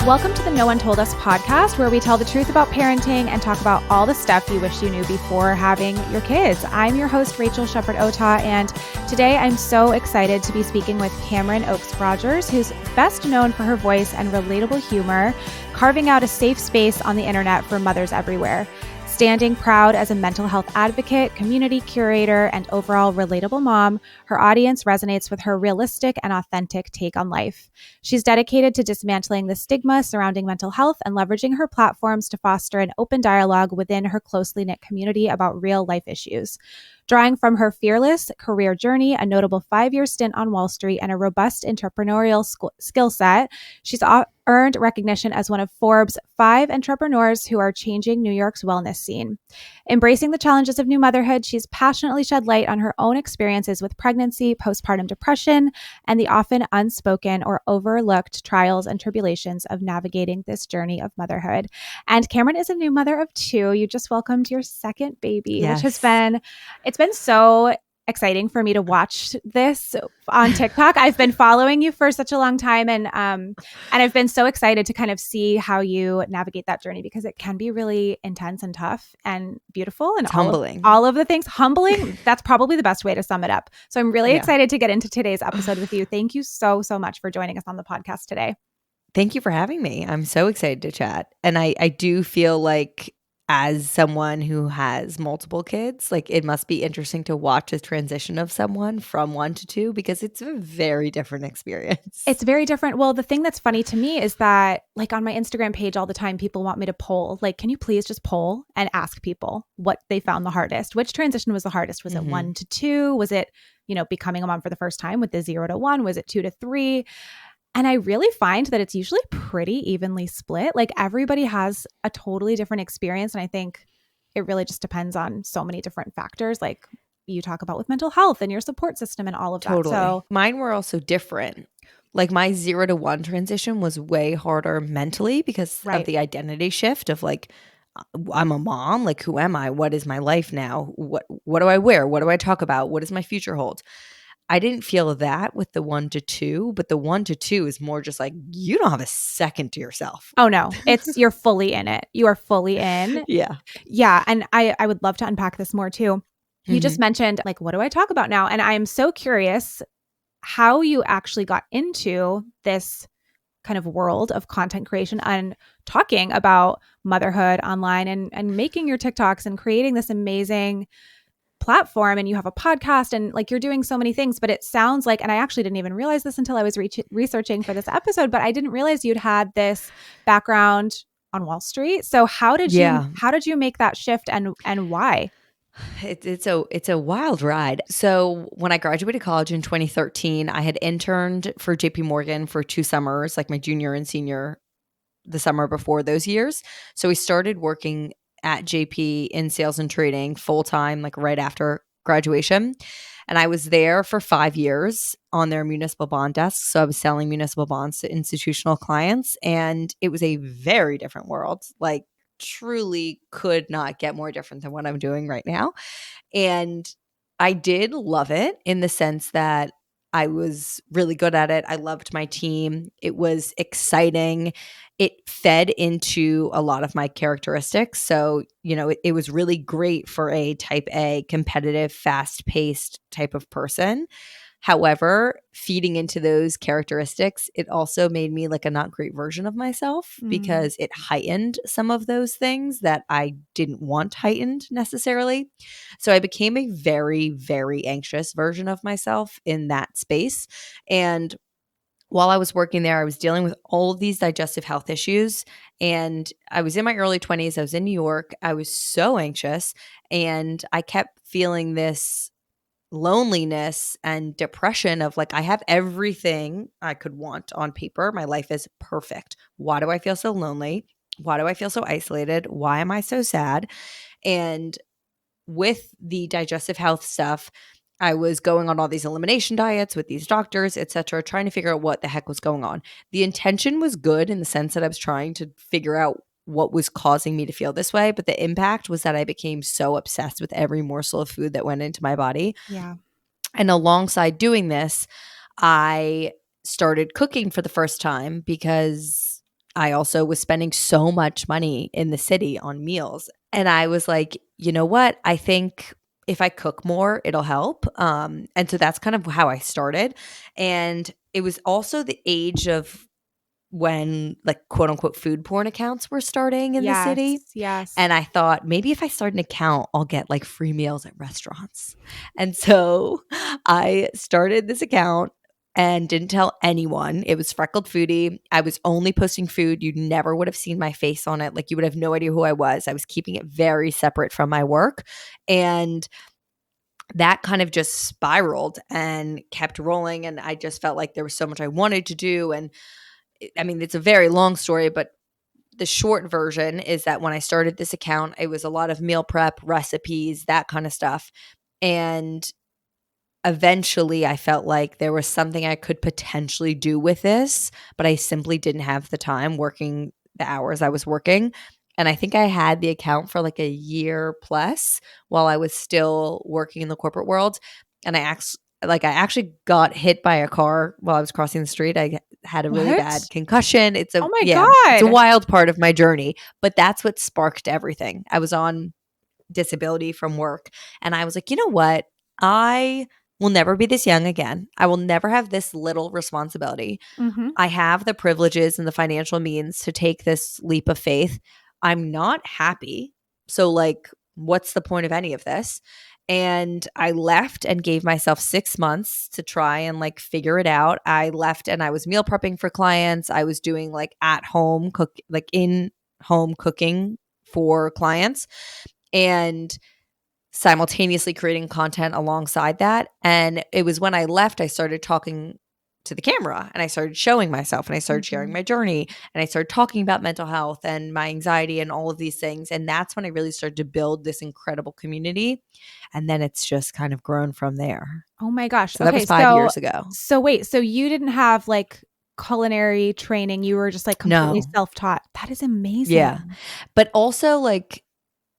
Welcome to the No One Told Us podcast, where we tell the truth about parenting and talk about all the stuff you wish you knew before having your kids. I'm your host, Rachael Shepard-Ohta, and today I'm so excited to be speaking with Cameron Oakes-Rogers, who's best known for her voice and relatable humor, carving out a safe space on the internet for mothers everywhere. Standing proud as a mental health advocate, community curator, and overall relatable mom, her audience resonates with her realistic and authentic take on life. She's dedicated to dismantling the stigma surrounding mental health and leveraging her platforms to foster an open dialogue within her closely knit community about real life issues. Drawing from her fearless career journey, a notable 5-year stint on Wall Street, and a robust entrepreneurial skill set, she's earned recognition as one of Forbes' 5 entrepreneurs who are changing New York's wellness scene. Embracing the challenges of new motherhood, she's passionately shed light on her own experiences with pregnancy, postpartum depression, and the often unspoken or overlooked trials and tribulations of navigating this journey of motherhood. And Cameron is a new mother of 2. You just welcomed your second baby, Yes. which it's been so exciting for me to watch this on TikTok. I've been following you for such a long time, and I've been so excited to kind of see how you navigate that journey, because it can be really intense and tough and beautiful and It's humbling. all of the things. Humbling, that's probably the best way to sum it up. So I'm really excited to get into today's episode with you. Thank you so much for joining us on the podcast today. Thank you for having me. I'm so excited to chat. And I do feel like, as someone who has multiple kids, like, it must be interesting to watch the transition of someone from 1 to 2, because it's a very different experience. It's very different. Well, the thing that's funny to me is that, like, on my Instagram page all the time, people want me to poll. Like, can you please just poll and ask people what they found the hardest? Which transition was the hardest? Was it 1 to 2? Was it, becoming a mom for the first time with the 0 to 1? Was it 2 to 3? And I really find that it's usually pretty evenly split. Like, everybody has a totally different experience. And I think it really just depends on so many different factors, like you talk about with mental health and your support system and all of that. Totally. So mine were also different. Like, my 0 to 1 transition was way harder mentally because of the identity shift of, like, I'm a mom. Like, who am I? What is my life now? What do I wear? What do I talk about? What does my future hold? I didn't feel that with the 1 to 2, but the 1 to 2 is more just like, you don't have a second to yourself. Oh no, you're fully in it. You are fully in. Yeah. Yeah. And I would love to unpack this more too. You just mentioned, like, what do I talk about now? And I'm so curious how you actually got into this kind of world of content creation and talking about motherhood online and making your TikToks and creating this amazing platform. And you have a podcast and, like, you're doing so many things, but it sounds like, and I actually didn't even realize this until I was researching for this episode, but I didn't realize you'd had this background on Wall Street. So how did you make that shift and why? It's a wild ride. So when I graduated college in 2013, I had interned for JP Morgan for 2 summers, like my junior and senior, the summer before those years. So we started working at JP in sales and trading full time, like right after graduation. And I was there for 5 years on their municipal bond desk. So I was selling municipal bonds to institutional clients. And it was a very different world. Like, truly could not get more different than what I'm doing right now. And I did love it in the sense that I was really good at it. I loved my team. It was exciting. It fed into a lot of my characteristics. So, it was really great for a type A, competitive, fast-paced type of person. However, feeding into those characteristics, it also made me like a not great version of myself because it heightened some of those things that I didn't want heightened necessarily. So I became a very, very anxious version of myself in that space. And while I was working there, I was dealing with all of these digestive health issues. And I was in my early 20s. I was in New York. I was so anxious. And I kept feeling this loneliness and depression of, like, I have everything I could want on paper. My life is perfect. Why do I feel so lonely? Why do I feel so isolated? Why am I so sad? And with the digestive health stuff, I was going on all these elimination diets with these doctors, etc., trying to figure out what the heck was going on. The intention was good in the sense that I was trying to figure out what was causing me to feel this way. But the impact was that I became so obsessed with every morsel of food that went into my body. Yeah. And alongside doing this, I started cooking for the first time because I also was spending so much money in the city on meals. And I was like, you know what? I think if I cook more, it'll help. And so that's kind of how I started. And it was also the age of when like quote unquote food porn accounts were starting in the city. Yes. Yes. And I thought maybe if I start an account, I'll get like free meals at restaurants. And so I started this account and didn't tell anyone. It was Freckled Foodie. I was only posting food. You never would have seen my face on it. Like you would have no idea who I was. I was keeping it very separate from my work. And that kind of just spiraled and kept rolling. And I just felt like there was so much I wanted to do. And I mean, it's a very long story, but the short version is that when I started this account, it was a lot of meal prep, recipes, that kind of stuff. And eventually I felt like there was something I could potentially do with this, but I simply didn't have the time working the hours I was working. And I think I had the account for like a year plus while I was still working in the corporate world. And I actually got hit by a car while I was crossing the street. I had a really bad What? concussion. Oh my It's a God. wild part of my journey, but that's what sparked everything. I was on disability from work and I was like, you know what? I will never be this young again. I will never have this little responsibility. Mm-hmm. I have the privileges and the financial means to take this leap of faith. I'm not happy. So, like, what's the point of any of this? And I left and gave myself 6 months to try and like figure it out. I left and I was meal prepping for clients. I was doing like at home like in home cooking for clients and simultaneously creating content alongside that. And it was when I left, I started talking to the camera and I started showing myself and I started sharing Mm-hmm. my journey and I started talking about mental health and my anxiety and all of these things. And that's when I really started to build this incredible community. And then it's just kind of grown from there. Oh my gosh. So that was Okay. 5 years ago. So wait, so you didn't have like culinary training. You were just like completely No. self-taught. That is Yeah. amazing. But also, like,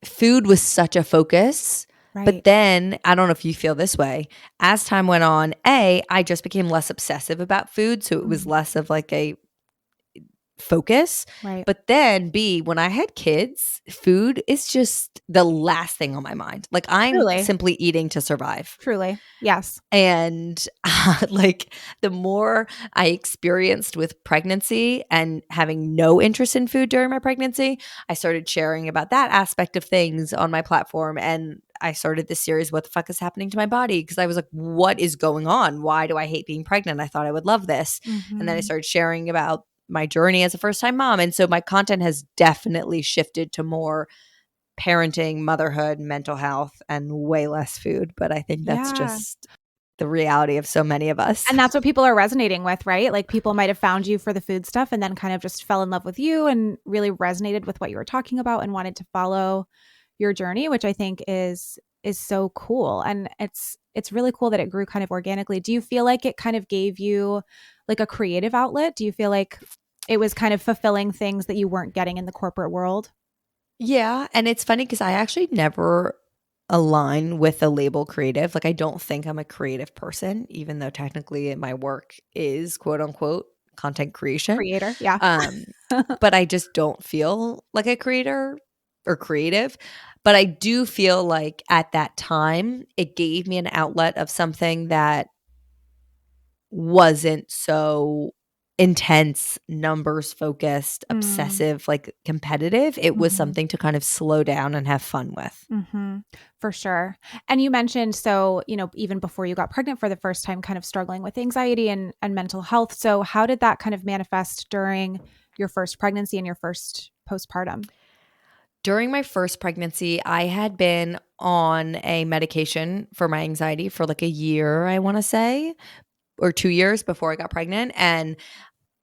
food was such a focus. But Right. then, I don't know if you feel this way. As time went on, I just became less obsessive about food. So it was Mhm. less of like a focus. Right. But then, B, when I had kids, food is just the last thing on my mind. Like, I'm Truly. simply eating to survive. Truly. Yes. And like the more I experienced with pregnancy and having no interest in food during my pregnancy, I started sharing about that aspect of things on my platform. And I started this series, What the Fuck is Happening to My Body? Because I was like, what is going on? Why do I hate being pregnant? I thought I would love this. And then I Mhm. started sharing about my journey as a first time mom. And so my content has definitely shifted to more parenting, motherhood, mental health, and way less food. But I think that's Yeah. just the reality of so many of us. And that's what people are resonating with, right? Like people might have found you for the food stuff and then kind of just fell in love with you and really resonated with what you were talking about and wanted to follow your journey, which I think is so cool. And it's really cool that it grew kind of organically. Do you feel like it kind of gave you like a creative outlet? Do you feel like it was kind of fulfilling things that you weren't getting in the corporate world? Yeah, and it's funny because I actually never align with the label creative. Like I don't think I'm a creative person, even though technically my work is quote unquote content creation. Creator, yeah. Um, but I just don't feel like a creator or creative. But I do feel like at that time it gave me an outlet of something that wasn't so intense, numbers focused, Mm. obsessive, like competitive. It was Mhm. something to kind of slow down and have fun with. Mhm. For sure. And you mentioned so, even before you got pregnant for the first time, kind of struggling with anxiety and mental health. So how did that kind of manifest during your first pregnancy and your first postpartum? During my first pregnancy, I had been on a medication for my anxiety for like a year, I want to say, or 2 years before I got pregnant. And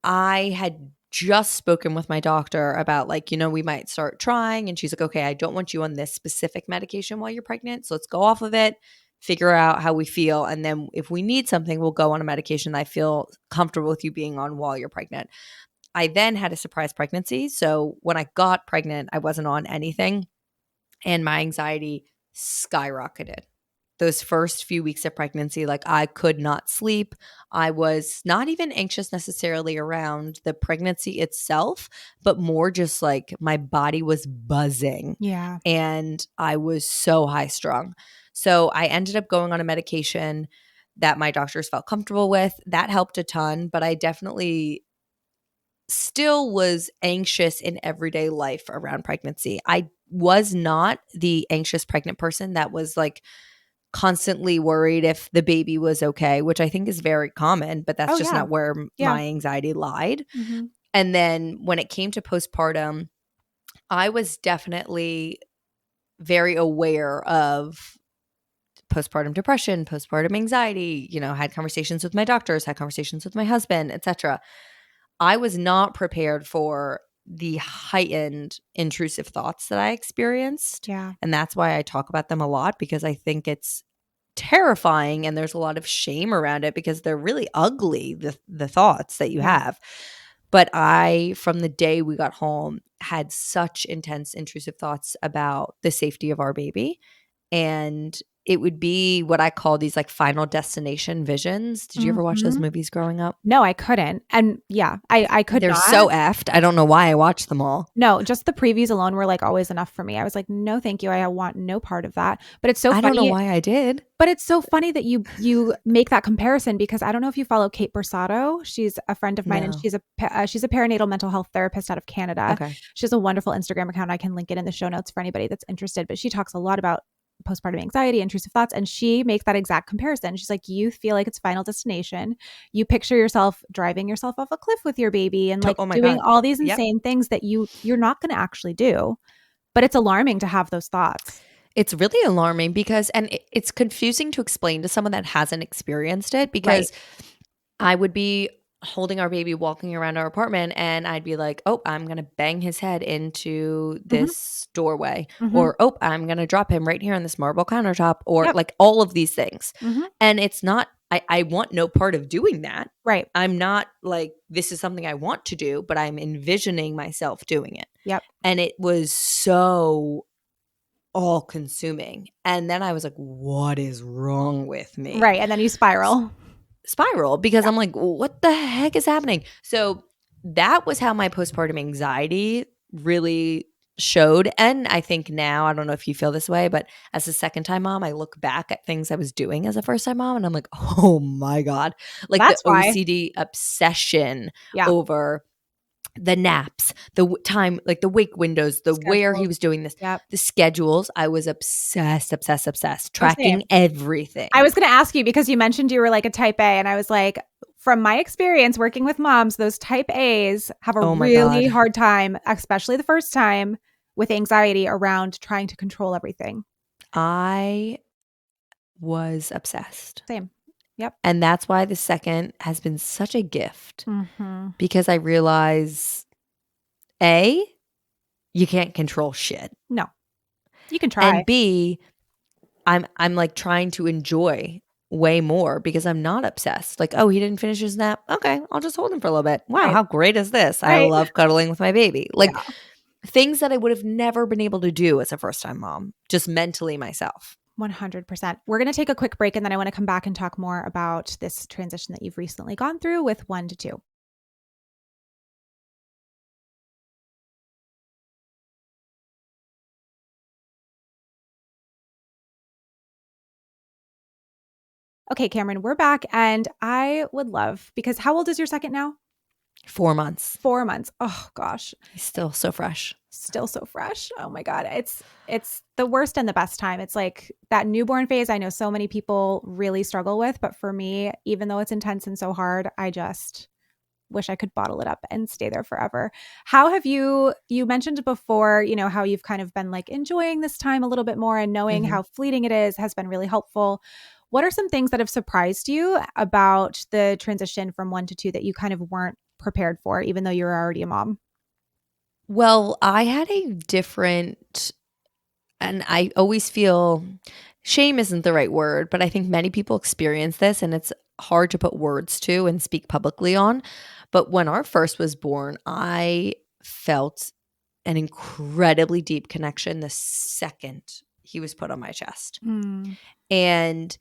I had just spoken with my doctor about like, we might start trying. And she's like, okay, I don't want you on this specific medication while you're pregnant. So let's go off of it, figure out how we feel. And then if we need something, we'll go on a medication that I feel comfortable with you being on while you're pregnant. I then had a surprise pregnancy. So when I got pregnant, I wasn't on anything and my anxiety skyrocketed. those first few weeks of pregnancy, like I could not sleep. I was not even anxious necessarily around the pregnancy itself, but more just like my body was buzzing Yeah. and I was so high strung. So I ended up going on a medication that my doctors felt comfortable with. That helped a ton, but I definitely still was anxious in everyday life around pregnancy. I was not the anxious pregnant person that was like constantly worried if the baby was okay, which I think is very common, but that's Oh, just yeah. not where Yeah. my anxiety lied. Mhm. And then when it came to postpartum, I was definitely very aware of postpartum depression, postpartum anxiety, had conversations with my doctors, had conversations with my husband, etc. I was not prepared for the heightened intrusive thoughts that I experienced. Yeah. And that's why I talk about them a lot, because I think it's terrifying and there's a lot of shame around it because they're really ugly, the thoughts that you Yeah. have. But I, from the day we got home, had such intense intrusive thoughts about the safety of our baby. And it would be what I call these like final destination visions. Did you ever watch those Mhm. movies growing up? No, I couldn't. And yeah, I could They're not. so effed. I don't know why I watched them all. No, just the previews alone were like always enough for me. I was like, "No, thank you. I want no part of that." But it's so I don't know funny why I did. but it's so funny that you make that comparison because I don't know if you follow Kate Bersato. She's a friend of mine and No. she's a perinatal mental health therapist out of Canada. Okay. She has a wonderful Instagram account. I can link it in the show notes for anybody that's interested, but she talks a lot about postpartum anxiety, intrusive thoughts, and she makes that exact comparison. She's like, you feel like it's final destination. You picture yourself driving yourself off a cliff with your baby and like Oh my doing God. all these Yep. insane things that you're not going to actually do. But it's alarming to have those thoughts. It's really alarming because, and it's confusing to explain to someone that hasn't experienced it, Right. because I would be holding our baby, walking around our apartment, and I'd be like, oh, I'm going to bang his head into Mhm. this doorway, Mhm. or oh, I'm going to drop him right here on this marble countertop, or Yep. like all of these things. Mhm. And it's not, I want no part of doing that. Right. I'm not like, this is something I want to do, but I'm envisioning myself doing it. Yep. And it was so all consuming. And then I was like, what is wrong with me? Right, and then you spiral. Spiral, because Yeah. I'm like, what the heck is happening? So that was how my postpartum anxiety really showed. And I think now, I don't know if you feel this way, but as a second time mom, I look back at things I was doing as a first time mom and I'm like, oh my God, like the That's why. OCD obsession Yeah. over the naps, the time, like the wake windows, the where he Schedules. was doing this, Yep. the schedules. I was obsessed, Oh, tracking same. everything. I was gonna ask you because you mentioned you were like a type A, and I was like, from my experience working with moms, those type A's have a Oh my really God. hard time, especially the first time, with anxiety around trying to control everything. I was obsessed. Same. Yep. And that's why the second has been such a gift, Mhm. because I realize A, you can't control shit. No. You can try. And B, I'm like trying to enjoy way more because I'm not obsessed. Like, oh, he didn't finish his nap. Okay, I'll just hold him for a little bit. Wow, Right. how great is this? I Right. love cuddling with my baby. Like Yeah. things that I would have never been able to do as a first time mom, just mentally myself. 100%. We're going to take a quick break and then I want to come back and talk more about this transition that you've recently gone through with 1 to 2. Okay, Cameron, we're back and I would love because how old is your second now? 4 months. 4 months. Oh gosh. He's still so fresh. Still so fresh. Oh my God. It's the worst and the best time. It's like that newborn phase I know so many people really struggle with, but for me, even though it's intense and so hard, I just wish I could bottle it up and stay there forever. How have you mentioned before, how you've kind of been like enjoying this time a little bit more and knowing Mhm. how fleeting it is has been really helpful. What are some things that have surprised you about the transition from 1 to 2 that you kind of weren't prepared for, even though you were already a mom? Well, I had a different, and I always feel shame isn't the right word, but I think many people experience this and it's hard to put words to and speak publicly on. But when our first was born, I felt an incredibly deep connection the second he was put on my chest. Mm. And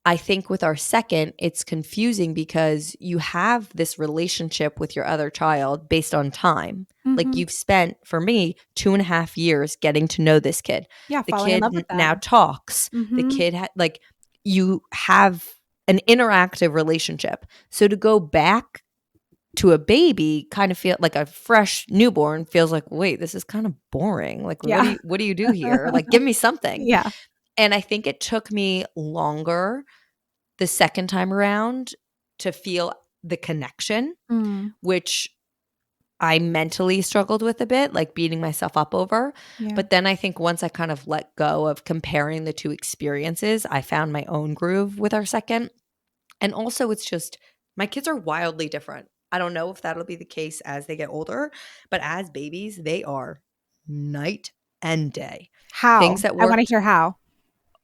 I think with our second, it's confusing because you have this relationship with your other child based on time. Like you've spent, for me, 2.5 years getting to know this kid. Yeah, The falling in kid love with now them. talks. The kid like you have an interactive relationship. So to go back to a baby kind of feel like a fresh newborn feels like, wait, this is kind of boring. Like Yeah. what do you do here? Like give me something. Yeah. And I think it took me longer the second time around to feel the connection, Mm. which I mentally struggled with a bit, like beating myself up over. Yeah. But then I think once I kind of let go of comparing the two experiences, I found my own groove with our second. And also, it's just my kids are wildly different. I don't know if that'll be the case as they get older, but as babies, they are night and day. How? Things that I want to worked. hear how.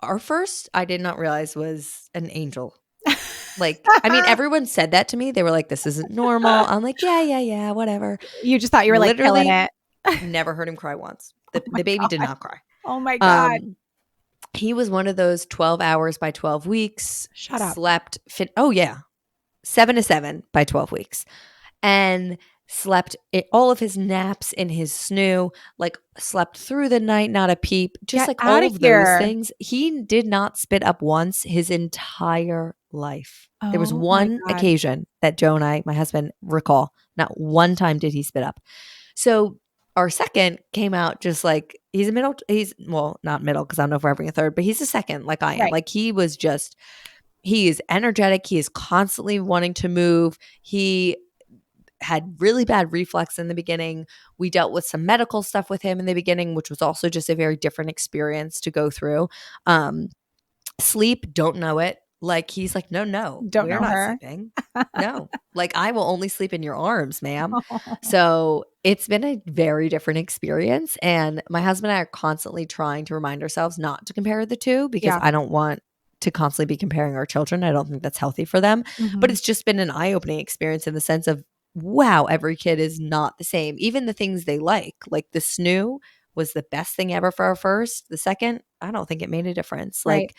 Our first, I did not realize was an angel. Like, I mean, everyone said that to me. They were like, this isn't normal. I'm like, yeah, whatever. You just thought you were like killing Literally it. never heard him cry once. Oh my The baby did God. not cry. Oh my God. He was one of those 12 hours by 12 weeks. Shut up. Slept, oh yeah, 7 to 7 by 12 weeks. And slept all of his naps in his snoo, like slept through the night, not a peep, just Get like all outta of those here. things. He did not spit up once his entire life. There was Oh my one God. occasion that Joe and I, my husband, recall. Not one time did he spit up. So our second came out just like he's not middle because I don't know if we're having a third, but he's a second like I am. Right. Like he is energetic. He is constantly wanting to move. He had really bad reflux in the beginning. We dealt with some medical stuff with him in the beginning, which was also just a very different experience to go through. Sleep, don't know it. Like he's like, no, Don't we're know not her. sleeping. No, like I will only sleep in your arms, ma'am. So it's been a very different experience. And my husband and I are constantly trying to remind ourselves not to compare the two because Yeah. I don't want to constantly be comparing our children. I don't think that's healthy for them. But it's just been an eye-opening experience in the sense of, wow, every kid is not the same. Even the things they like the snoo was the best thing ever for our first. The second, I don't think it made a difference. Right. Like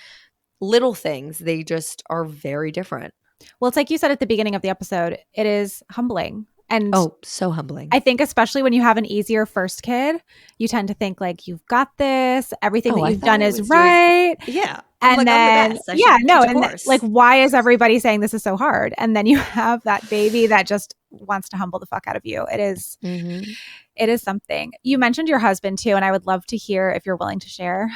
little things, they just are very different. Well, it's like you said at the beginning of the episode, it is humbling. And so humbling. I think especially when you have an easier first kid, you tend to think like you've got this, everything that you've done is right. Yeah. And like, then, I'm the best. and like, why is everybody saying this is so hard? And then you have that baby that just wants to humble the fuck out of you. It is, it is something. You mentioned your husband too, and I would love to hear if you're willing to share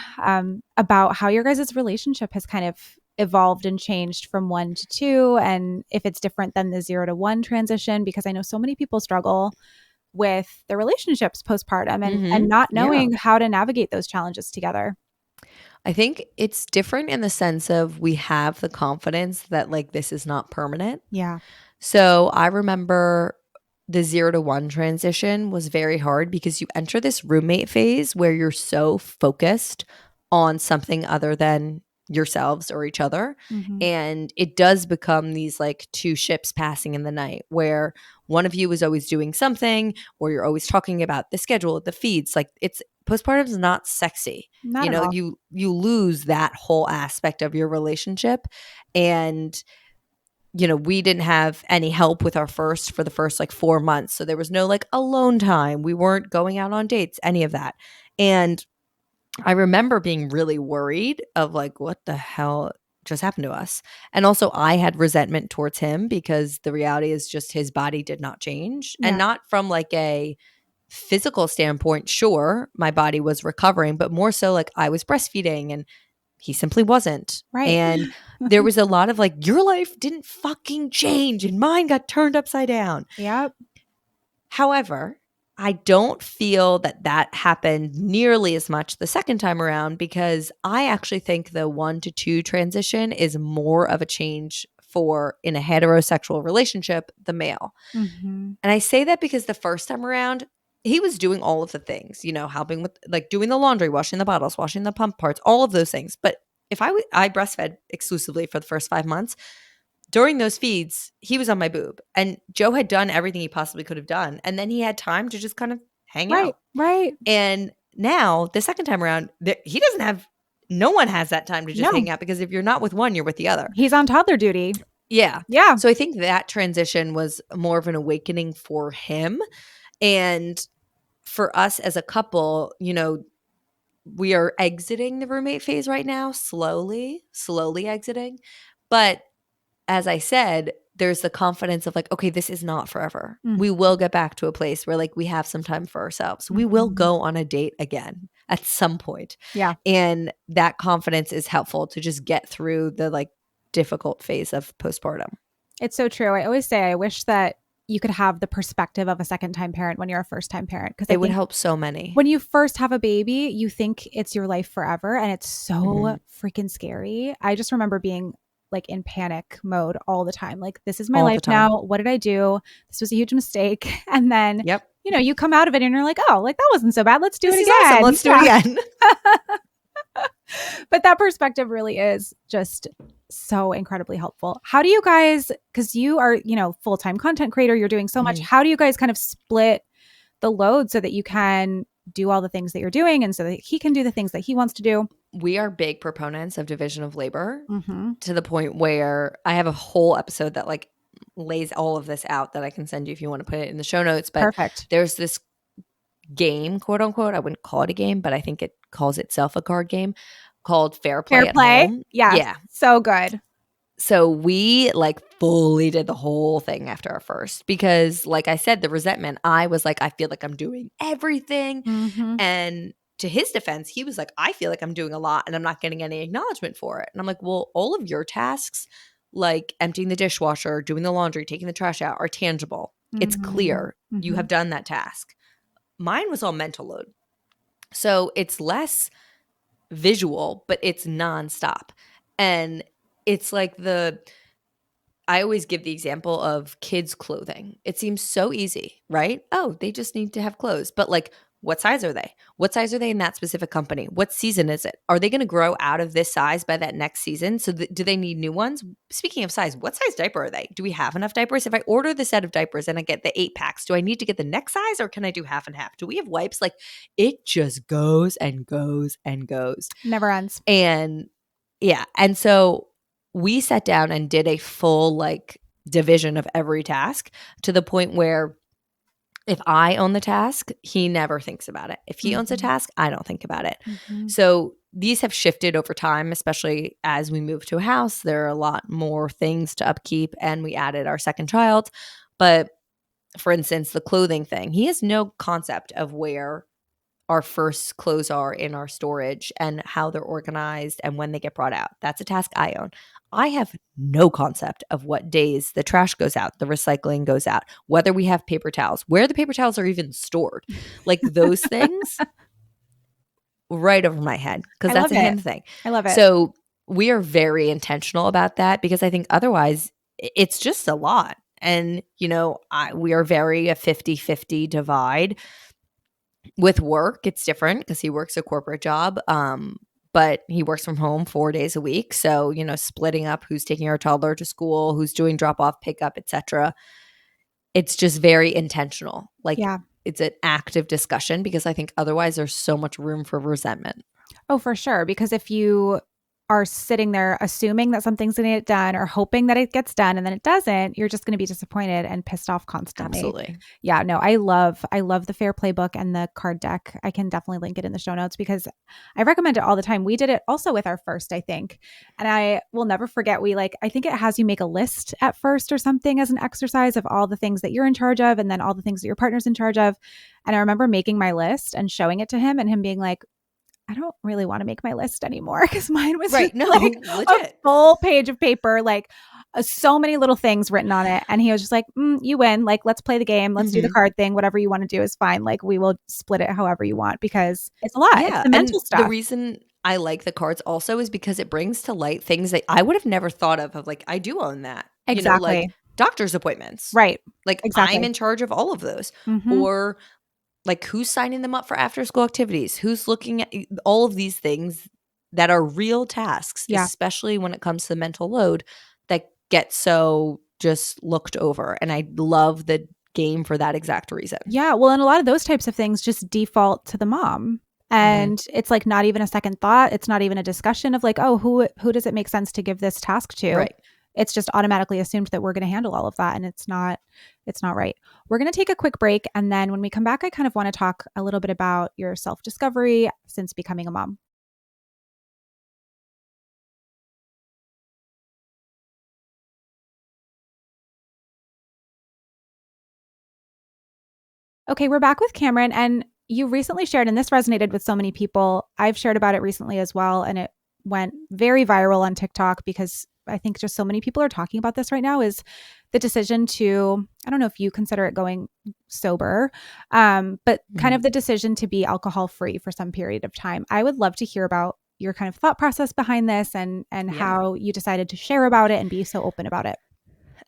about how your guys' relationship has kind of evolved and changed from 1 to 2, and if it's different than the 0 to 1 transition, because I know so many people struggle with their relationships postpartum and not knowing how to navigate those challenges together. I think it's different in the sense of we have the confidence that like this is not permanent. Yeah. So I remember the 0 to 1 transition was very hard because you enter this roommate phase where you're so focused on something other than yourselves or each other. And it does become these like two ships passing in the night where one of you is always doing something or you're always talking about the schedule, the feeds. Like it's postpartum is not sexy. Not at all. You lose that whole aspect of your relationship. And we didn't have any help with our first for the first like 4 months. So there was no like alone time. We weren't going out on dates, any of that. And I remember being really worried of like, what the hell just happened to us? And also I had resentment towards him because the reality is just his body did not change. Yeah. And not from like a physical standpoint. Sure, my body was recovering, but more so like I was breastfeeding and he simply wasn't. Right. And there was a lot of like, your life didn't fucking change and mine got turned upside down. Yep. However, I don't feel that happened nearly as much the second time around because I actually think the 1 to 2 transition is more of a change for in a heterosexual relationship, the male. And I say that because the first time around, he was doing all of the things, helping with like doing the laundry, washing the bottles, washing the pump parts, all of those things. But if I breastfed exclusively for the first 5 months, during those feeds, he was on my boob and Joe had done everything he possibly could have done. And then he had time to just kind of hang out. Right. And now the second time around, he doesn't have no one has that time to just No. hang out, because if you're not with one, you're with the other. He's on toddler duty. Yeah. Yeah. So I think that transition was more of an awakening for him. And for us as a couple, you know, we are exiting the roommate phase right now, slowly exiting. But as I said, there's the confidence of like, okay, this is not forever. We will get back to a place where like we have some time for ourselves. We will go on a date again at some point. Yeah. And that confidence is helpful to just get through the like difficult phase of postpartum. It's so true. I always say I wish that you could have the perspective of a second-time parent when you're a first-time parent, because it would help so many. When you first have a baby, you think it's your life forever, and it's so freaking scary. I just remember being like in panic mode all the time. Like, this is my life now. What did I do? This was a huge mistake. And then, you know, you come out of it and you're like, oh, like that wasn't so bad. Let's do it again. Awesome. Let's do it again. But that perspective really is just so incredibly helpful. How do you guys, because you are, you know, full-time content creator, you're doing so much. How do you guys kind of split the load so that you can do all the things that you're doing and so that he can do the things that he wants to do? We are big proponents of division of labor to the point where I have a whole episode that like lays all of this out that I can send you if you want to put it in the show notes. But there's this game, quote unquote. I wouldn't call it a game, but I think it calls itself a card game called Fair Play at Home. Yeah. So good. So we like fully did the whole thing after our first, because like I said, the resentment, I was like, I feel like I'm doing everything. And to his defense, he was like, I feel like I'm doing a lot and I'm not getting any acknowledgement for it. And I'm like, well, all of your tasks, like emptying the dishwasher, doing the laundry, taking the trash out, are tangible. It's clear. You have done that task. Mine was all mental load. So it's less visual, but it's nonstop. And it's like I always give the example of kids' clothing. It seems so easy, right? Oh, they just need to have clothes. But like, what size are they? What size are they in that specific company? What season is it? Are they going to grow out of this size by that next season? So do they need new ones? Speaking of size, what size diaper are they? Do we have enough diapers? If I order the set of diapers and I get the 8 packs, do I need to get the next size, or can I do half and half? Do we have wipes? Like, it just goes and goes and goes. Never ends. And yeah. And so we sat down and did a full like division of every task, to the point where if I own the task, he never thinks about it. If he owns a task, I don't think about it. So these have shifted over time, especially as we move to a house. There are a lot more things to upkeep, and we added our second child. But for instance, the clothing thing, he has no concept of where our first clothes are in our storage and how they're organized and when they get brought out. That's a task I own. I have no concept of what days the trash goes out, the recycling goes out, whether we have paper towels, where the paper towels are even stored. Like, those things right over my head, because that's a him thing. I love it. So we are very intentional about that, because I think otherwise it's just a lot. And, you know, we are very a 50-50 divide. With work, it's different because he works a corporate job. But he works from home 4 days a week. So, you know, splitting up who's taking our toddler to school, who's doing drop-off, pickup, etc. It's just very intentional. Like, it's an active discussion, because I think otherwise there's so much room for resentment. Oh, for sure. Because if you are sitting there assuming that something's going to get done or hoping that it gets done and then it doesn't, you're just going to be disappointed and pissed off constantly. Absolutely. Yeah, no, I love the Fair Play book and the card deck. I can definitely link it in the show notes, because I recommend it all the time. We did it also with our first, I think. And I will never forget, I think it has you make a list at first or something as an exercise of all the things that you're in charge of and then all the things that your partner's in charge of. And I remember making my list and showing it to him and him being like, I don't really want to make my list anymore, because mine was legit. A full page of paper, like so many little things written on it. And he was just like, you win. Like, let's play the game. Let's do the card thing. Whatever you want to do is fine. Like, we will split it however you want, because it's a lot. Yeah. It's the mental stuff. The reason I like the cards also is because it brings to light things that I would have never thought of like, I do own that. Exactly. You know, like doctor's appointments. Right. Like, exactly. I'm in charge of all of those. Or like, who's signing them up for after school activities? Who's looking at all of these things that are real tasks, especially when it comes to the mental load that get so just looked over. And I love the game for that exact reason. Yeah. Well, and a lot of those types of things just default to the mom. And it's like not even a second thought. It's not even a discussion of like, oh, who does it make sense to give this task to? Right. It's just automatically assumed that we're going to handle all of that, and it's not right. We're going to take a quick break, and then when we come back, I kind of want to talk a little bit about your self-discovery since becoming a mom. Okay, we're back with Cameron, and you recently shared, and this resonated with so many people. I've shared about it recently as well, and it went very viral on TikTok because I think just so many people are talking about this right now, is the decision to, I don't know if you consider it going sober, but kind of the decision to be alcohol free for some period of time. I would love to hear about your kind of thought process behind this and how you decided to share about it and be so open about it.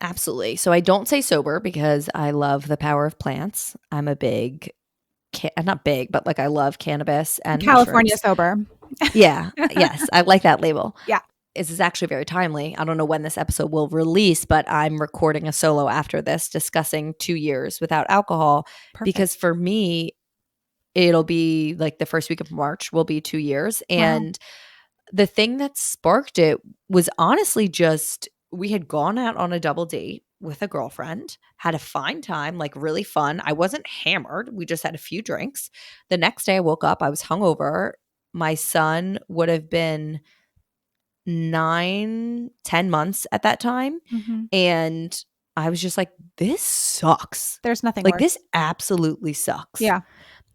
Absolutely. So I don't say sober because I love the power of plants. I'm a big, not big, but like I love cannabis and California mushrooms. sober. Yeah. Yes. I like that label. Yeah. This is actually very timely. I don't know when this episode will release, but I'm recording a solo after this discussing 2 years without alcohol. Perfect. Because for me, it'll be like the first week of March will be 2 years. And the thing that sparked it was honestly just we had gone out on a double date with a girlfriend, had a fine time, like really fun. I wasn't hammered. We just had a few drinks. The next day I woke up, I was hungover. My son would have been 9, 10 months at that time. And I was just like, this sucks. There's nothing Like, worse. this absolutely sucks. Yeah.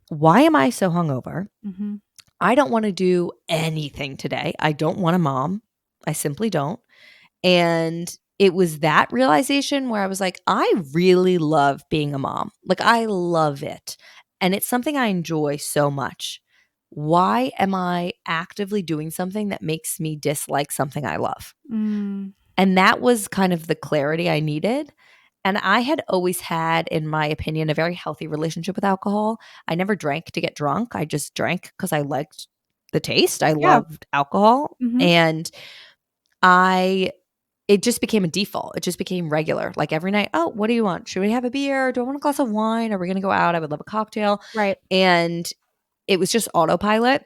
Why am I so hungover? Mm-hmm. I don't want to do anything today. I don't want a mom. I simply don't. And it was that realization where I was like, I really love being a mom. Like, I love it. And it's something I enjoy so much. Why am I actively doing something that makes me dislike something I love? Mm. And that was kind of the clarity I needed. And I had always had, in my opinion, a very healthy relationship with alcohol. I never drank to get drunk. I just drank because I liked the taste. I loved alcohol. Mm-hmm. And it just became a default. It just became regular. Like every night, oh, what do you want? Should we have a beer? Do I want a glass of wine? Are we going to go out? I would love a cocktail. Right. And it was just autopilot.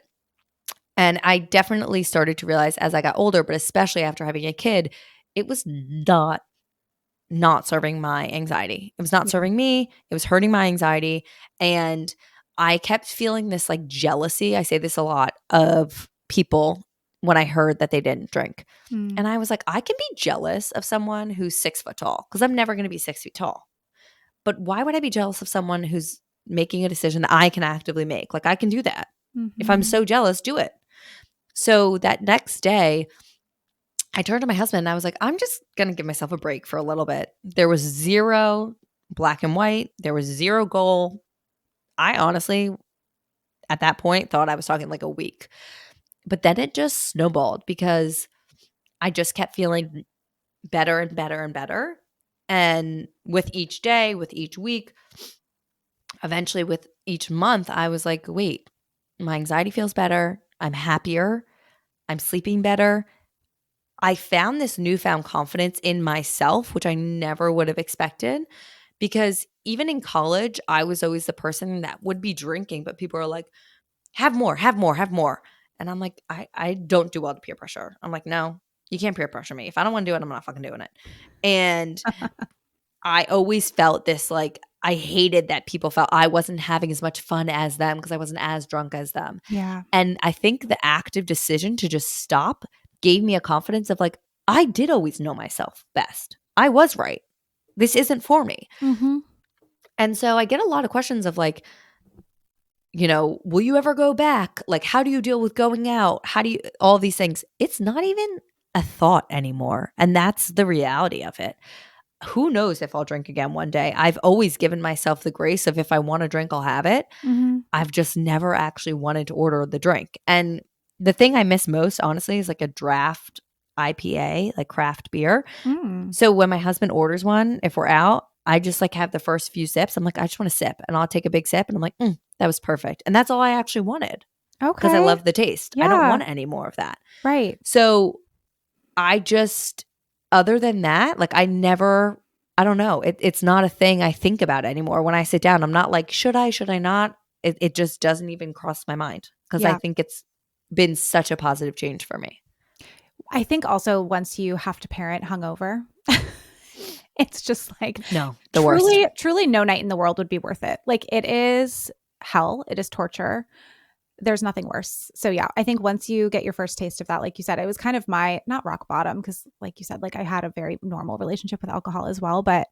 And I definitely started to realize as I got older, but especially after having a kid, it was not serving my anxiety. It was not serving me. It was hurting my anxiety. And I kept feeling this like jealousy. I say this a lot of people when I heard that they didn't drink. And I was like, I can be jealous of someone who's 6 foot tall because I'm never going to be 6 feet tall. But why would I be jealous of someone who's making a decision that I can actively make? Like, I can do that. If I'm so jealous, do it. So that next day, I turned to my husband and I was like, I'm just going to give myself a break for a little bit. There was zero black and white. There was zero goal. I honestly, at that point, thought I was talking like a week. But then it just snowballed because I just kept feeling better and better and better. And with each day, with each week, eventually with each month, I was like, wait, my anxiety feels better. I'm happier. I'm sleeping better. I found this newfound confidence in myself, which I never would have expected. Because even in college, I was always the person that would be drinking, but people are like, have more, have more, have more. And I'm like, I don't do well to peer pressure. I'm like, no, you can't peer pressure me. If I don't want to do it, I'm not fucking doing it. And I always felt this like, I hated that people felt I wasn't having as much fun as them because I wasn't as drunk as them. Yeah. And I think the active decision to just stop gave me a confidence of like, I did always know myself best. I was right. This isn't for me. Mm-hmm. And so I get a lot of questions of like, you know, will you ever go back? Like, how do you deal with going out? How do you, all these things? It's not even a thought anymore. And that's the reality of it. Who knows if I'll drink again one day? I've always given myself the grace of if I want to drink, I'll have it. Mm-hmm. I've just never actually wanted to order the drink. And the thing I miss most, honestly, is like a draft IPA, like craft beer. So when my husband orders one, if we're out, I just like have the first few sips. I'm like, I just want to sip. And I'll take a big sip and I'm like, that was perfect. And that's all I actually wanted. Okay. Because I love the taste. Yeah. I don't want any more of that. Right. So I just, other than that, like I don't know. It's not a thing I think about anymore. When I sit down, I'm not like, should I not? It just doesn't even cross my mind because I think it's been such a positive change for me. I think also once you have to parent hungover, it's just like no, the worst. Truly no night in the world would be worth it. Like it is hell. It is torture. There's nothing worse. So yeah, I think once you get your first taste of that, like you said, it was kind of my, not rock bottom, because like you said, like I had a very normal relationship with alcohol as well, but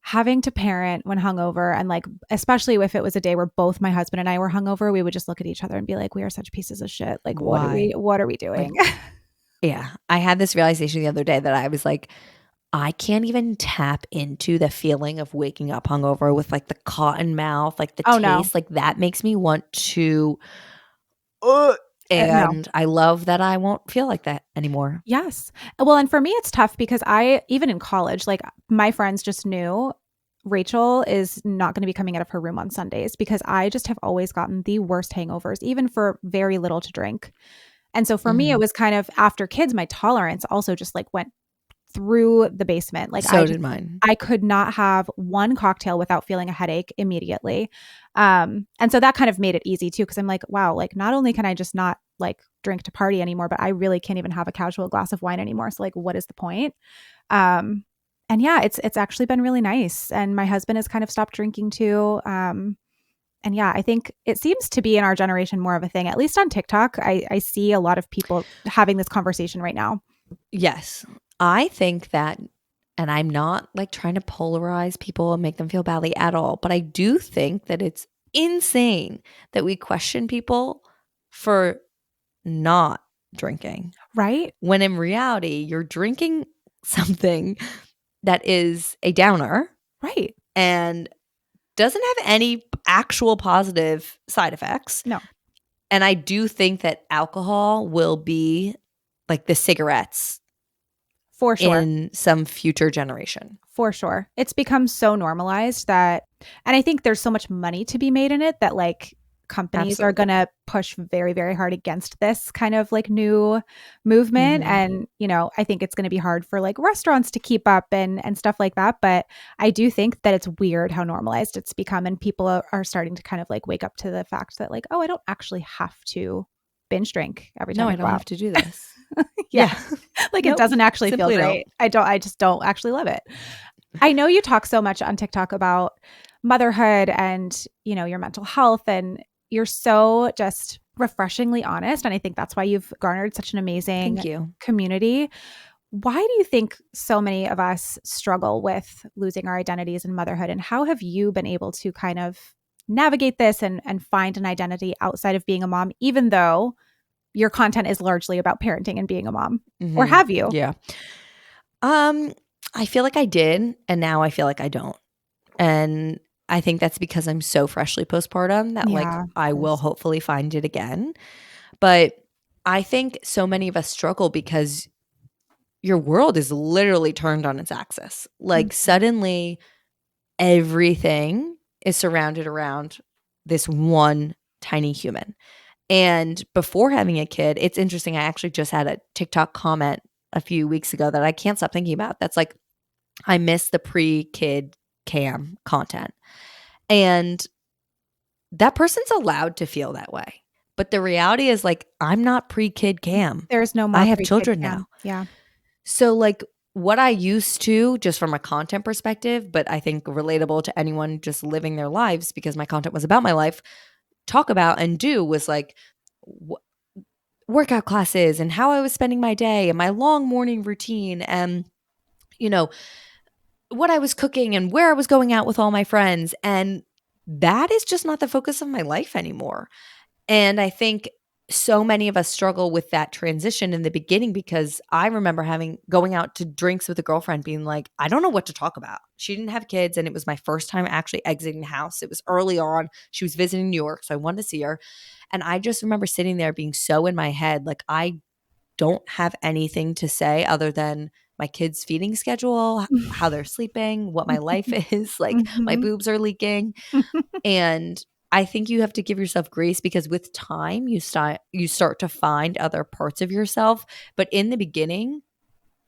having to parent when hungover, and like, especially if it was a day where both my husband and I were hungover, we would just look at each other and be like, we are such pieces of shit. Like, what are we doing? Like, yeah. I had this realization the other day that I was like, I can't even tap into the feeling of waking up hungover with like the cotton mouth, like the taste, no. like that makes me want to, and I love that I won't feel like that anymore. Yes. Well, and for me, it's tough because even in college, like my friends just knew Rachael is not going to be coming out of her room on Sundays because I just have always gotten the worst hangovers, even for very little to drink. And so for me, it was kind of after kids, my tolerance also just like went through the basement. Like so did mine. I could not have one cocktail without feeling a headache immediately. And so that kind of made it easy too. Cause I'm like, wow, like not only can I just not like drink to party anymore, but I really can't even have a casual glass of wine anymore. So like, what is the point? And yeah, it's actually been really nice. And my husband has kind of stopped drinking too. And yeah, I think it seems to be in our generation more of a thing, at least on TikTok. I see a lot of people having this conversation right now. Yes. I think that, and I'm not like trying to polarize people and make them feel badly at all, but I do think that it's insane that we question people for not drinking. Right. When in reality, you're drinking something that is a downer. Right. And doesn't have any actual positive side effects. No. And I do think that alcohol will be like the cigarettes. For sure. In some future generation. For sure. It's become so normalized that, and I think there's so much money to be made in it that like companies are going to push very, very hard against this kind of like new movement. And, you know, I think it's going to be hard for like restaurants to keep up and stuff like that. But I do think that it's weird how normalized it's become. And people are starting to kind of like wake up to the fact that like, oh, I don't actually have to binge drink every time I go out. have to do this. Yeah. Like it doesn't actually feel great. I just don't actually love it. I know you talk so much on TikTok about motherhood and, you know, your mental health, and you're so just refreshingly honest. And I think that's why you've garnered such an amazing community. Why do you think so many of us struggle with losing our identities in motherhood? And how have you been able to kind of navigate this and find an identity outside of being a mom, even though your content is largely about parenting and being a mom? Or have you? Yeah. I feel like I did, and now I feel like I don't. And I think that's because I'm so freshly postpartum that like I will hopefully find it again. But I think so many of us struggle because your world is literally turned on its axis. Like suddenly everything is surrounded around this one tiny human. And before having a kid, it's interesting. I actually just had a TikTok comment a few weeks ago that I can't stop thinking about. That's like, I miss the pre-kid cam content. And that person's allowed to feel that way. But the reality is like, I'm not pre-kid cam. There's no more. I have children cam. now. Yeah. So like what I used to, just from a content perspective, but I think relatable to anyone just living their lives because my content was about my life, talk about and do was like workout classes and how I was spending my day and my long morning routine and, you know, what I was cooking and where I was going out with all my friends. And that is just not the focus of my life anymore. And I think so many of us struggle with that transition in the beginning because I remember going out to drinks with a girlfriend being like, I don't know what to talk about. She didn't have kids and it was my first time actually exiting the house. It was early on. She was visiting New York, so I wanted to see her. And I just remember sitting there being so in my head, like I don't have anything to say other than my kids' feeding schedule, how they're sleeping, what my life is, like my boobs are leaking. And I think you have to give yourself grace because with time you start to find other parts of yourself. But in the beginning,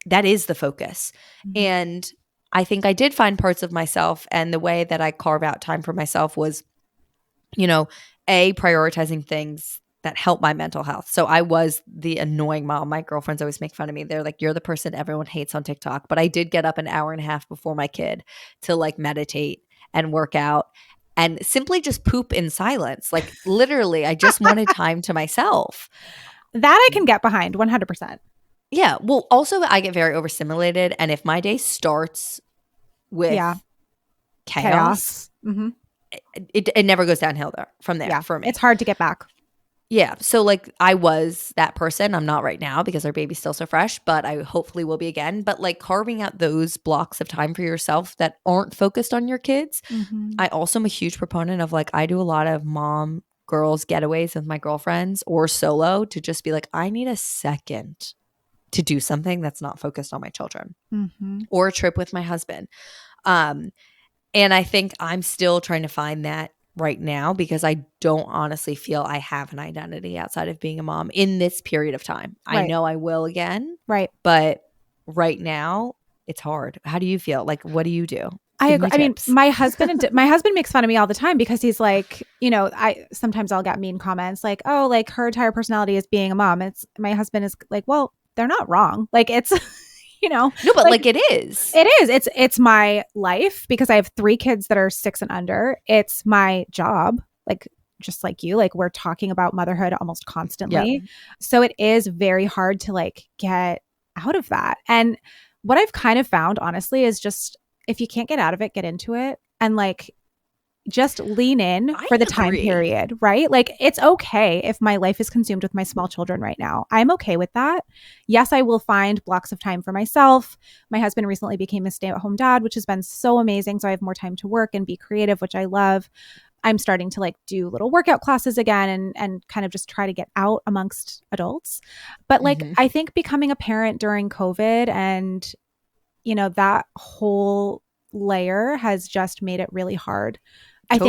that is the focus. And I think I did find parts of myself, and the way that I carve out time for myself was, you know, prioritizing things that help my mental health. So I was the annoying mom. My girlfriends always make fun of me. They're like, you're the person everyone hates on TikTok. But I did get up an hour and a half before my kid to like meditate and work out and simply just poop in silence. Like literally, I just wanted time to myself. That I can get behind 100%. Yeah. Well, also I get very overstimulated. And if my day starts with chaos. Mm-hmm. It never goes downhill from there for me. It's hard to get back. Yeah. So like I was that person. I'm not right now because our baby's still so fresh, but I hopefully will be again. But like carving out those blocks of time for yourself that aren't focused on your kids. Mm-hmm. I also am a huge proponent of like I do a lot of mom girls getaways with my girlfriends or solo to just be like, I need a second to do something that's not focused on my children or a trip with my husband. And I think I'm still trying to find that right now because I don't honestly feel I have an identity outside of being a mom in this period of time. Right. I know I will again. Right. But right now it's hard. How do you feel? Like, what do you do? I agree. I mean, my husband makes fun of me all the time because he's like, you know, sometimes I'll get mean comments like, oh, like her entire personality is being a mom. My husband is like, well, they're not wrong. Like it's you know. No, but like it is. It is. It's my life because I have 3 kids that are 6 and under. It's my job, like just like you, like we're talking about motherhood almost constantly. Yeah. So it is very hard to like get out of that. And what I've kind of found, honestly, is just if you can't get out of it, get into it and like just lean in for the time period, right? Like it's okay if my life is consumed with my small children right now. I'm okay with that. Yes, I will find blocks of time for myself. My husband recently became a stay-at-home dad, which has been so amazing. So I have more time to work and be creative, which I love. I'm starting to like do little workout classes again and kind of just try to get out amongst adults. But like I think becoming a parent during COVID and, you know, that whole layer has just made it really hard. I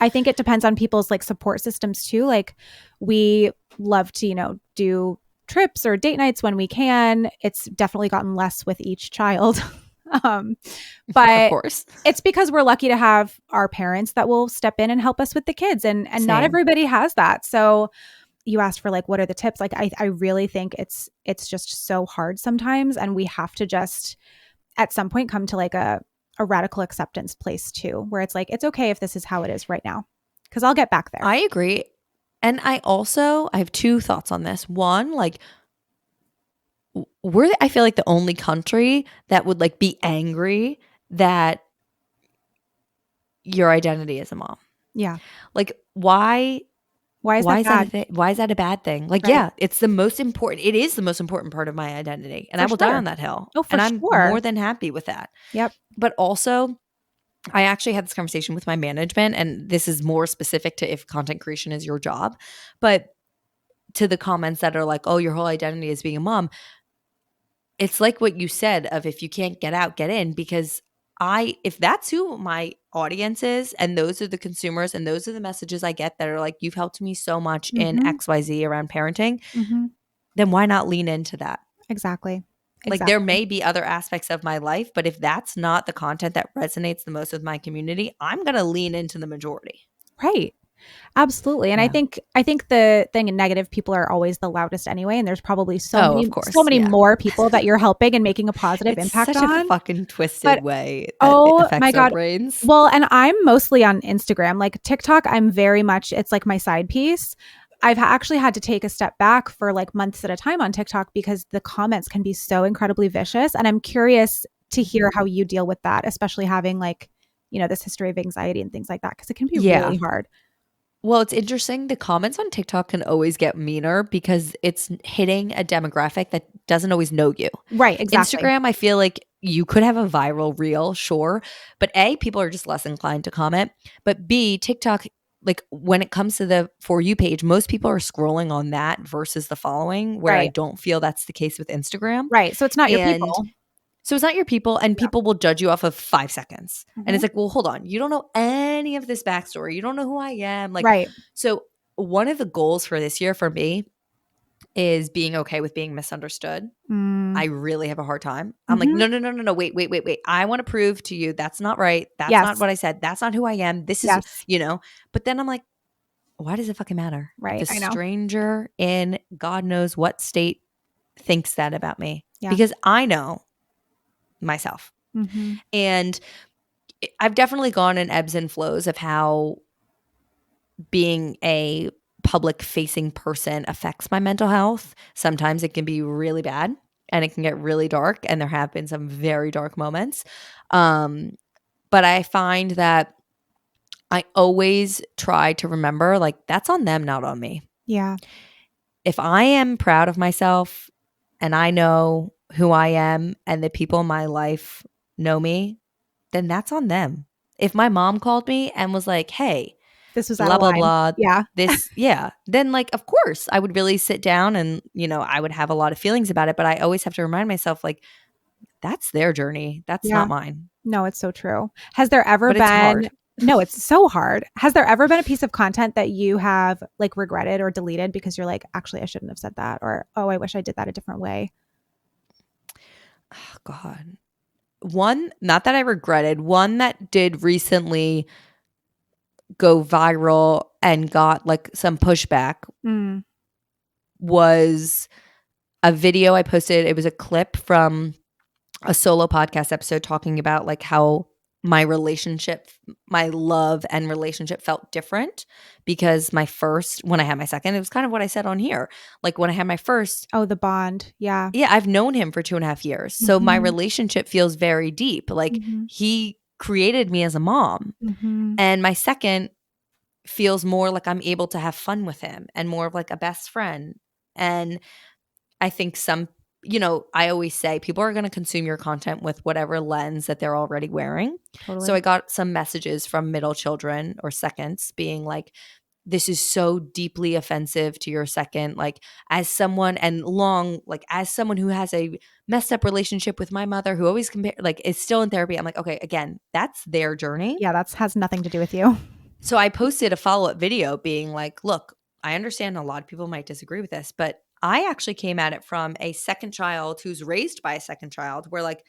think it depends on people's like support systems too. Like we love to, you know, do trips or date nights when we can. It's definitely gotten less with each child. But of course, it's because we're lucky to have our parents that will step in and help us with the kids and not everybody has that. So you asked for like, what are the tips? Like, I really think it's just so hard sometimes. And we have to just at some point come to like a radical acceptance place too, where it's like, it's okay if this is how it is right now, because I'll get back there. I agree. And I have 2 thoughts on this. One, like I feel like the only country that would like be angry that your identity is a mom. Yeah. Like why is that a bad thing? Like, right. Yeah, it's the most important. It is the most important part of my identity. And I will die on that hill. Oh, for and I'm sure. more than happy with that. Yep. But also, I actually had this conversation with my management, and this is more specific to if content creation is your job. But to the comments that are like, oh, your whole identity is being a mom. It's like what you said of if you can't get out, get in, because if that's who my audience is and those are the consumers and those are the messages I get that are like, you've helped me so much in XYZ around parenting, then why not lean into that? Exactly. Like there may be other aspects of my life, but if that's not the content that resonates the most with my community, I'm going to lean into the majority. Right. Absolutely. And I think the thing in negative people are always the loudest anyway. And there's probably so many more people that you're helping and making a positive impact on. It's such a fucking twisted way that it affects my God. our brains. Well, and I'm mostly on Instagram. Like TikTok, I'm very much, it's like my side piece. I've actually had to take a step back for like months at a time on TikTok because the comments can be so incredibly vicious. And I'm curious to hear how you deal with that, especially having like, you know, this history of anxiety and things like that, because it can be really hard. Well, it's interesting. The comments on TikTok can always get meaner because it's hitting a demographic that doesn't always know you. Right, exactly. Instagram, I feel like you could have a viral reel, sure. But A, people are just less inclined to comment. But B, TikTok, like when it comes to the For You page, most people are scrolling on that versus the following, where I don't feel that's the case with Instagram. Right, so it's not your people. So it's not your people, and people will judge you off of 5 seconds. And it's like, well, hold on. You don't know any of this backstory. You don't know who I am. Like, right. So one of the goals for this year for me is being okay with being misunderstood. I really have a hard time. I'm like, no, wait. I want to prove to you that's not right. That's not what I said. That's not who I am. This is, you know. But then I'm like, why does it fucking matter? Right. If a I know. stranger in God knows what state thinks that about me. Yeah. Because I know myself. Mm-hmm. And I've definitely gone in ebbs and flows of how being a public facing person affects my mental health. Sometimes it can be really bad and it can get really dark. And there have been some very dark moments. But I find that I always try to remember, like, that's on them, not on me. Yeah. If I am proud of myself and I know who I am and the people in my life know me, then that's on them. If my mom called me and was like, hey, This was out blah, of blah, line. blah, Yeah. then like, of course, I would really sit down and, I would have a lot of feelings about it. But I always have to remind myself, like, that's their journey. That's Yeah. not mine. No, it's so true. Has there ever But it's been hard. No, it's so hard. Has there ever been a piece of content that you have like regretted or deleted because you're like, actually, I shouldn't have said that, or oh, I wish I did that a different way? Oh, God. One, not that I regretted, one that did recently go viral and got like some pushback Mm, was a video I posted. It was a clip from a solo podcast episode talking about like how my love and relationship felt different because when I had my second, it was kind of what I said on here. Like when I had my first, oh, the bond. Yeah. yeah, I've known him for 2.5 years. So my Mhm. relationship feels very deep. Like Mhm. he created me as a mom. Mhm. And my second feels more like I'm able to have fun with him and more of like a best friend. And I think I always say people are going to consume your content with whatever lens that they're already wearing. Totally. So I got some messages from middle children or seconds being like, this is so deeply offensive to your second, like as someone who has a messed up relationship with my mother who always is still in therapy. I'm like, okay, again, that's their journey. Yeah, that has nothing to do with you. So I posted a follow-up video being like, look, I understand a lot of people might disagree with this, but I actually came at it from a second child who's raised by a second child where like,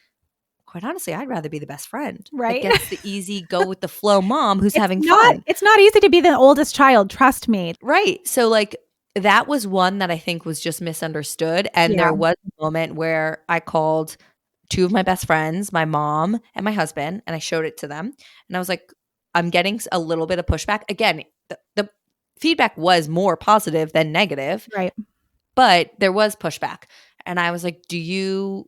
quite honestly, I'd rather be the best friend that Right? gets the easy go with the flow mom who's It's having not fun. it's not easy to be the oldest child, trust me. Right. So like that was one that I think was just misunderstood. And Yeah. there was a moment where I called two of my best friends, my mom and my husband, and I showed it to them. And I was like, I'm getting a little bit of pushback. Again, the feedback was more positive than negative, Right. but there was pushback. And I was like, do you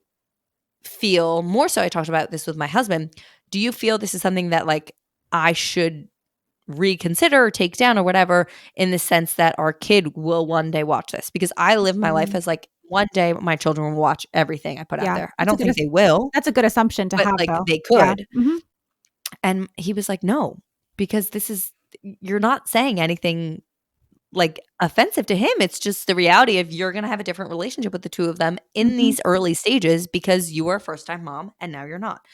feel more so? I talked about this with my husband. Do you feel this is something that like I should reconsider or take down or whatever in the sense that our kid will one day watch this? Because I live my life Mm. as like one day my children will watch everything I put out Yeah. there. I don't think they will, That's a good assumption to but have like though. they Yeah. could. Mhm. And he was like, no, because you're not saying anything like offensive to him. It's just the reality of you're going to have a different relationship with the two of them in Mhm. these early stages because you were a first time mom and now you're not.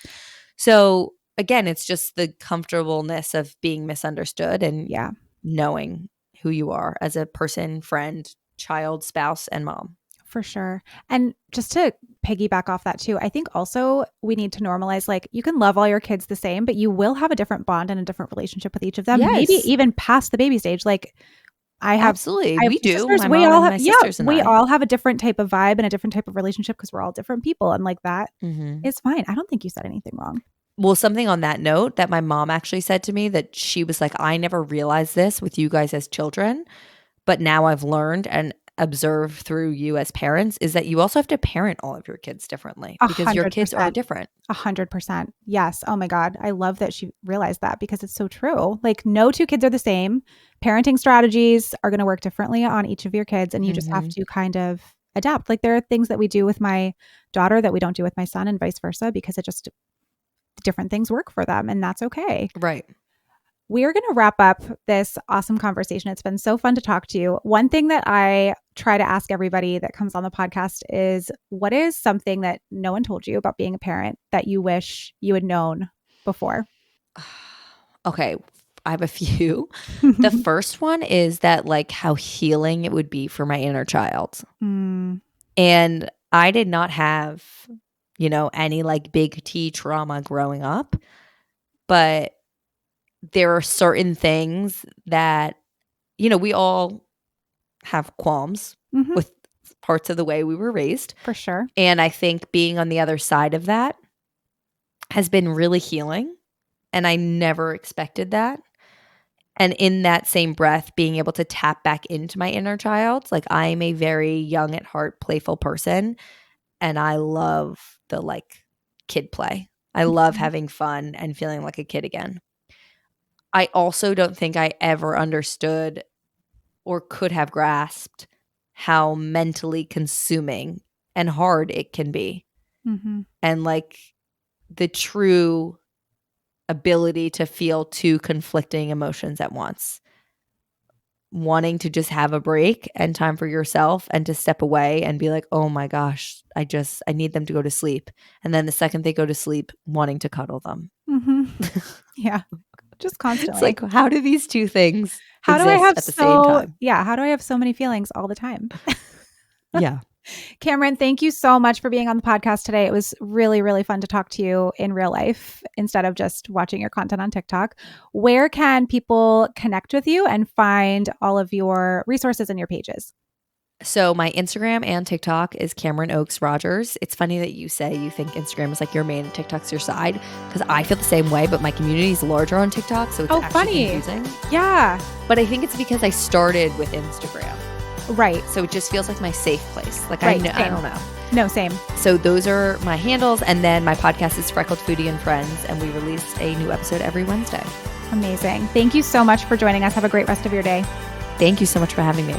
So again, it's just the comfortableness of being misunderstood and Yeah. knowing who you are as a person, friend, child, spouse, and mom. For sure. And just to piggyback off that too, I think also we need to normalize like you can love all your kids the same, but you will have a different bond and a different relationship with each of them, maybe Yes, even past the baby stage. Like I have absolutely. I have We 2 do. sisters. My We mom all and have my yeah, sisters and we I. all have a different type of vibe and a different type of relationship because we're all different people. And like that Mm-hmm. is fine. I don't think you said anything wrong. Well, something on that note that my mom actually said to me that she was like, I never realized this with you guys as children, but now I've learned and observed through you as parents is that you also have to parent all of your kids differently because your kids are 100%. different. 100%. Yes. Oh my God. I love that she realized that because it's so true. Like no two kids are the same. Parenting strategies are going to work differently on each of your kids. And you just have Mm-hmm. to kind of adapt. Like there are things that we do with my daughter that we don't do with my son and vice versa because it just different things work for them. And that's okay. Right. We're going to wrap up this awesome conversation. It's been so fun to talk to you. One thing that I try to ask everybody that comes on the podcast is what is something that no one told you about being a parent that you wish you had known before? Okay. I have a few. The first one is that like how healing it would be for my inner child. Mm, And I did not have, any like big T trauma growing up, but there are certain things that, we all have qualms with parts of the way we were raised. For sure. And I think being on the other side of that has been really healing. And I never expected that. And in that same breath, being able to tap back into my inner child. Like, I'm a very young at heart, playful person. And I love the kid play. I love having fun and feeling like a kid again. I also don't think I ever understood or could have grasped how mentally consuming and hard it can be. And the true ability to feel two conflicting emotions at once. Wanting to just have a break and time for yourself and to step away and be like, oh my gosh, I need them to go to sleep. And then the second they go to sleep, wanting to cuddle them. Yeah. Just constantly. It's like, how do these two things how do I have at the same time? Yeah. How do I have so many feelings all the time? Yeah. Cameron, thank you so much for being on the podcast today. It was really, really fun to talk to you in real life instead of just watching your content on TikTok. Where can people connect with you and find all of your resources and your pages? So my Instagram and TikTok is Cameron Oakes Rogers. It's funny that you say you think Instagram is like your main and TikTok's your side, because I feel the same way, but my community is larger on TikTok, so it's actually confusing. Yeah. But I think it's because I started with Instagram. Right. So it just feels like my safe place. Like, right, I don't know. No, same. So those are my handles. And then my podcast is Freckled Foodie and Friends. And we release a new episode every Wednesday. Amazing. Thank you so much for joining us. Have a great rest of your day. Thank you so much for having me.